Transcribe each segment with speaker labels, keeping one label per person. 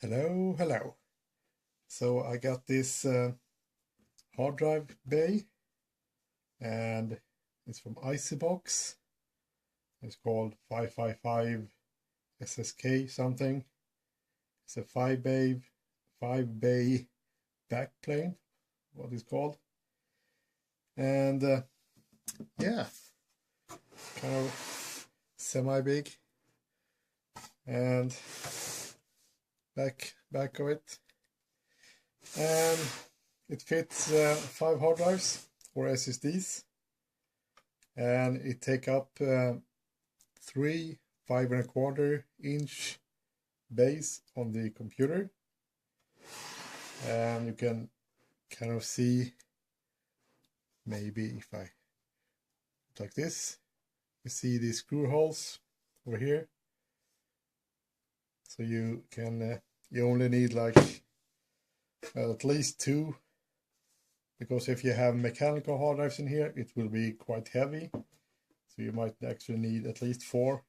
Speaker 1: Hello. So I got this hard drive bay, and it's from ICY Box. It's called 555 SSK something. It's a five bay backplane, what it's called. And yeah, kind of semi big. And back of it. And it fits 5 hard drives or SSDs, and it take up 3 5.25-inch bays on the computer, and you can kind of see, maybe if I like this, you see these screw holes over here, so you can you only need like at least 2, because if you have mechanical hard drives in here, it will be quite heavy, so you might actually need at least 4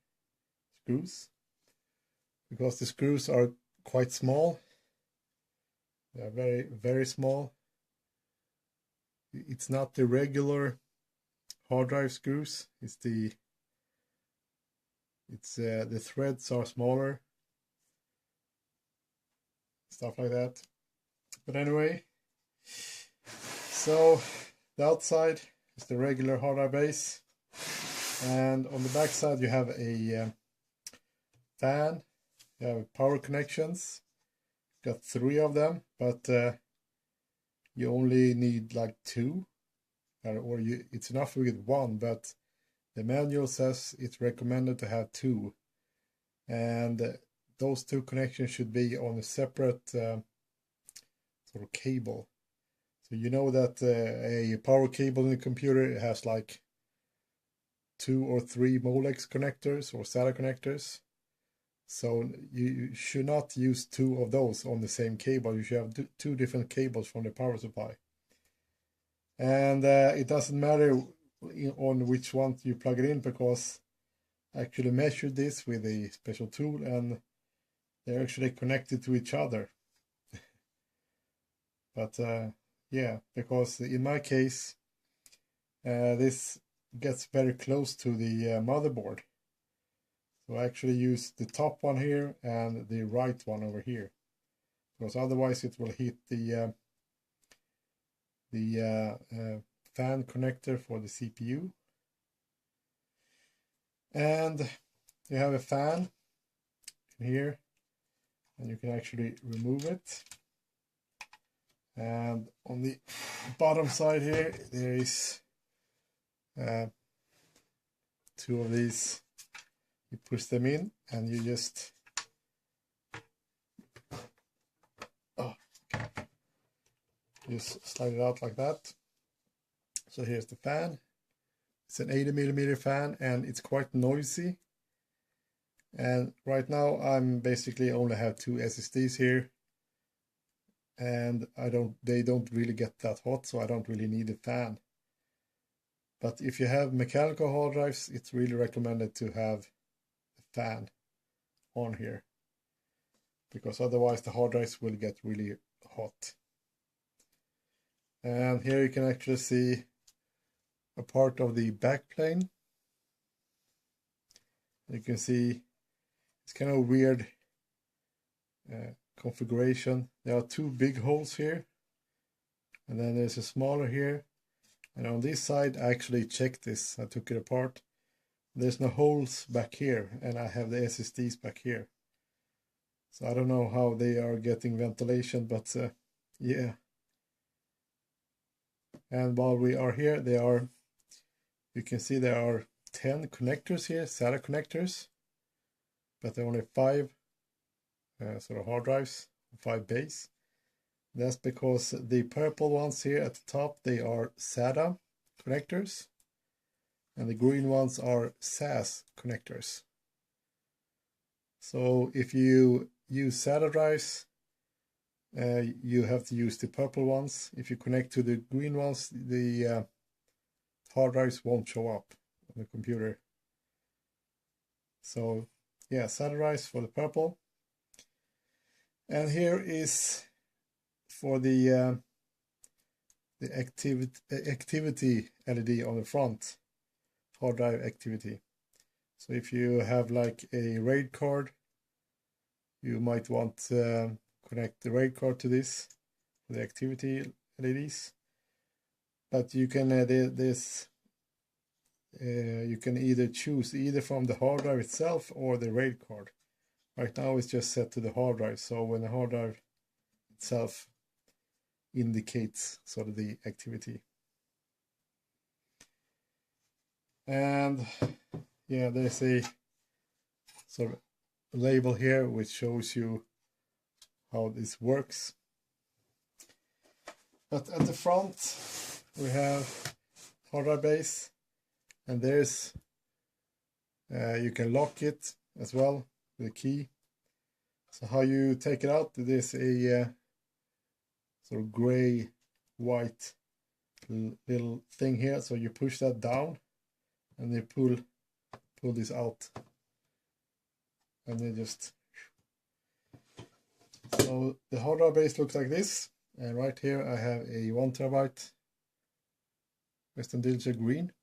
Speaker 1: screws, because the screws are quite small. They are very small. It's not the regular hard drive screws, the threads are smaller, stuff like that. But anyway, so the outside is the regular hard drive base, and on the back side you have a fan. You have power connections. Got 3 of them, but you only need like 2, or it's enough with 1, but the manual says it's recommended to have 2, and those 2 connections should be on a separate sort of cable. So you know that a power cable in the computer has like 2 or 3 Molex connectors or SATA connectors. So you should not use 2 of those on the same cable. You should have 2 different cables from the power supply. And it doesn't matter on which one you plug it in, because I actually measured this with a special tool, and they're actually connected to each other. But yeah, because in my case, this gets very close to the motherboard. So I actually use the top one here and the right one over here, because otherwise it will hit the fan connector for the CPU. And you have a fan here, and you can actually remove it. And on the bottom side here, there is 2 of these. You push them in, and you just slide it out like that. So here's the fan. It's an 80mm fan, and it's quite noisy. And right now I'm basically only have 2 SSDs here, and they don't really get that hot, so I don't really need a fan. But if you have mechanical hard drives, it's really recommended to have a fan on here, because otherwise the hard drives will get really hot. And here you can actually see a part of the backplane. You can see it's kind of weird configuration. There are 2 big holes here, and then there's a smaller here. And on this side, I actually checked this. I took it apart. There's no holes back here, and I have the SSDs back here. So I don't know how they are getting ventilation, but yeah. And while we are here, you can see there are 10 connectors here, SATA connectors, but there are only 5 sort of hard drives, 5 bays. That's because the purple ones here at the top, they are SATA connectors, and the green ones are SAS connectors. So if you use SATA drives, you have to use the purple ones. If you connect to the green ones, the hard drives won't show up on the computer. So yeah, SATA drives for the purple. And here is for the activity LED on the front, hard drive activity. So if you have like a RAID card, you might want to connect the RAID card to this, the activity LEDs. But you can you can either choose either from the hard drive itself or the RAID card. Right now it's just set to the hard drive, so when the hard drive itself indicates sort of the activity. And yeah, there's a sort of label here which shows you how this works. But at the front we have hard drive base, and there's you can lock it as well with a key. So how you take it out, there's a sort of gray white little thing here, so you push that down and you pull this out, and then just, so the hard drive base looks like this. And right here I have a 1 terabyte Western Digital green,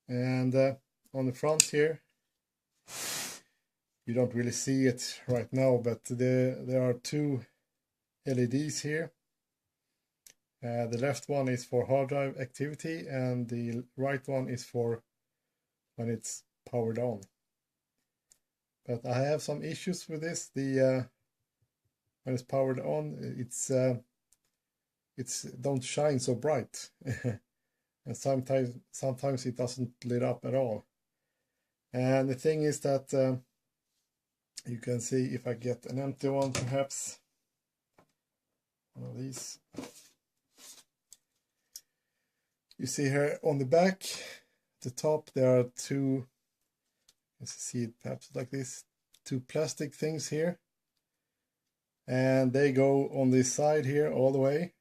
Speaker 1: and on the front here, you don't really see it right now, but there are two LEDs here. The left one is for hard drive activity, and the right one is for when it's powered on. But I have some issues with this. When it's powered on, it's don't shine so bright, and sometimes it doesn't lit up at all. And the thing is that you can see, if I get an empty one, perhaps one of these. You see here on the back, at the top, there are two, let's see it perhaps like this, two plastic things here. And they go on this side here all the way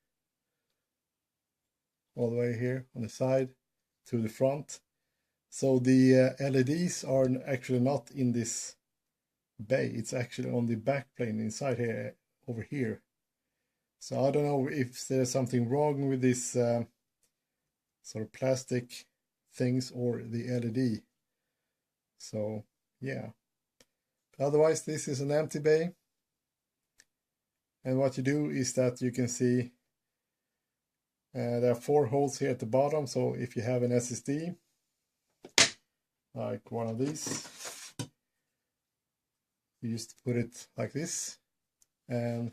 Speaker 1: here on the side to the front. So the LEDs are actually not in this bay, it's actually on the backplane inside here, over here. So I don't know if there's something wrong with this sort of plastic things or the LED. So yeah, but otherwise this is an empty bay. And what you do is that you can see there are 4 holes here at the bottom. So if you have an SSD, like one of these, you just put it like this, and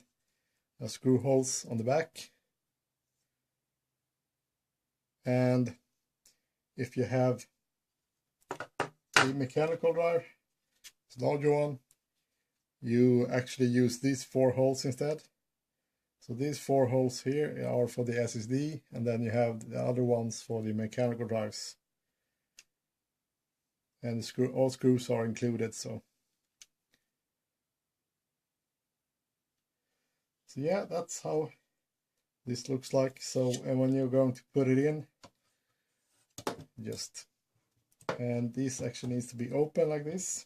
Speaker 1: screw holes on the back. And if you have a mechanical drive, it's a larger one, you actually use these 4 holes instead. So these 4 holes here are for the SSD, and then you have the other ones for the mechanical drives. And all screws are included. So yeah, that's how this looks like. So, and when you're going to put it in, and this actually needs to be open like this,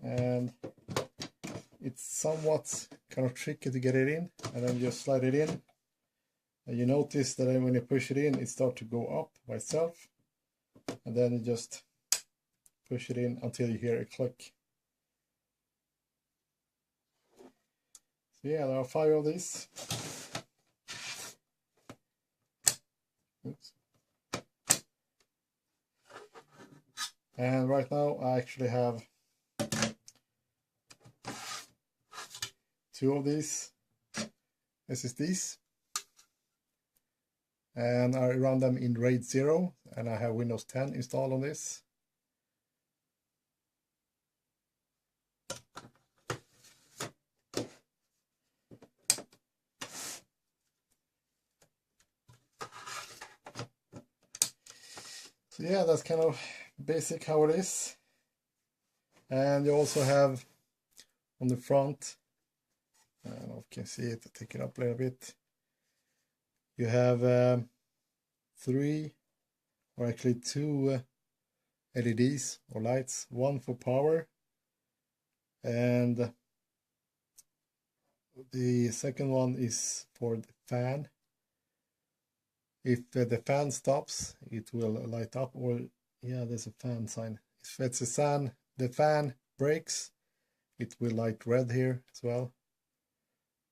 Speaker 1: and it's somewhat kind of tricky to get it in, and then just slide it in, and you notice that when you push it in, it starts to go up by itself, and then you just push it in until you hear a click. So yeah, there are 5 of these. Oops. And right now I actually have 2 of these SSDs, and I run them in RAID 0, and I have Windows 10 installed on this. So yeah, that's kind of basic how it is. And you also have on the front, I don't know if you can see it, I'll take it up a little bit. You have 3 or actually 2 LEDs or lights, one for power and the second one is for the fan. If the fan stops, it will light up, or yeah, there's a fan sign. If it's the fan breaks, it will light red here as well.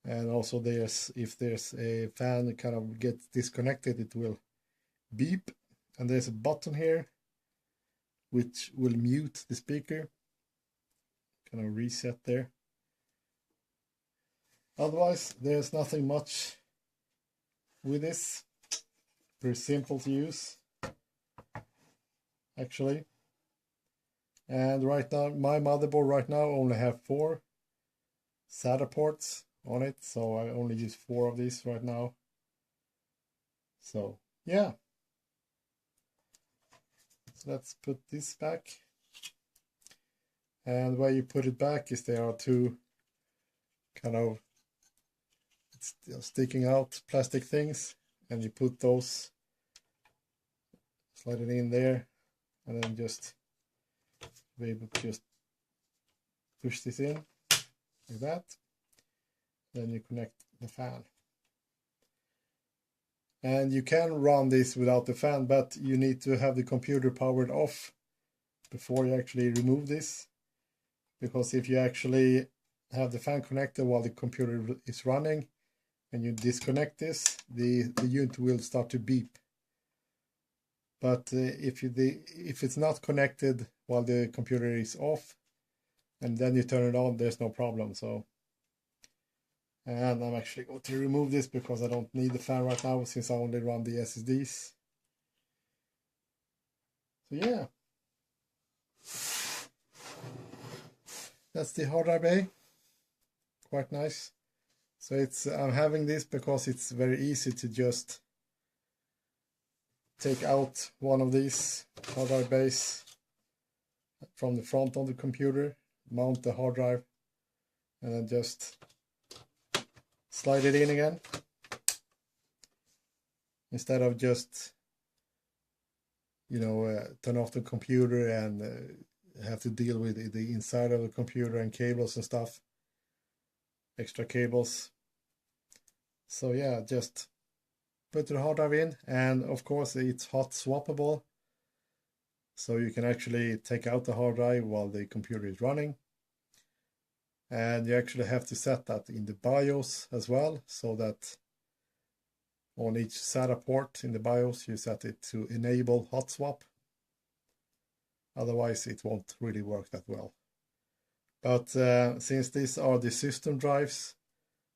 Speaker 1: And also if there's a fan that kind of gets disconnected, it will beep. And there's a button here which will mute the speaker. Kind of reset there. Otherwise, there's nothing much with this. Pretty simple to use, actually. And right now, my motherboard right now only have 4 SATA ports on it, so I only use 4 of these right now. So yeah, so let's put this back. And where you put it back is there are 2 kind of sticking out plastic things, and you put those, slide it in there, and then just be able to just push this in like that. Then you connect the fan. And you can run this without the fan, but you need to have the computer powered off before you actually remove this. Because if you actually have the fan connected while the computer is running and you disconnect this, the unit will start to beep. But if it's not connected while the computer is off, and then you turn it on, there's no problem. So, and I'm actually going to remove this because I don't need the fan right now since I only run the SSDs. So yeah, that's the hard drive bay. Quite nice. So I'm having this because it's very easy to just take out one of these hard drive bays from the front of the computer, mount the hard drive, and then just slide it in again, instead of just, you know, turn off the computer and have to deal with the inside of the computer and cables and stuff, extra cables. So yeah, just put the hard drive in, and of course it's hot swappable, so you can actually take out the hard drive while the computer is running. And you actually have to set that in the BIOS as well, so that on each SATA port in the BIOS you set it to enable hot swap. Otherwise it won't really work that well. But since these are the system drives,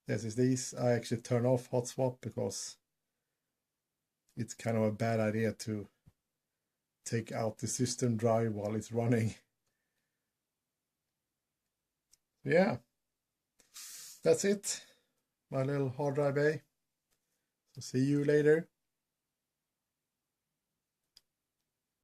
Speaker 1: SSDs, I actually turn off hot swap because it's kind of a bad idea to take out the system drive while it's running. Yeah, that's it. My little hard drive bay. So see you later.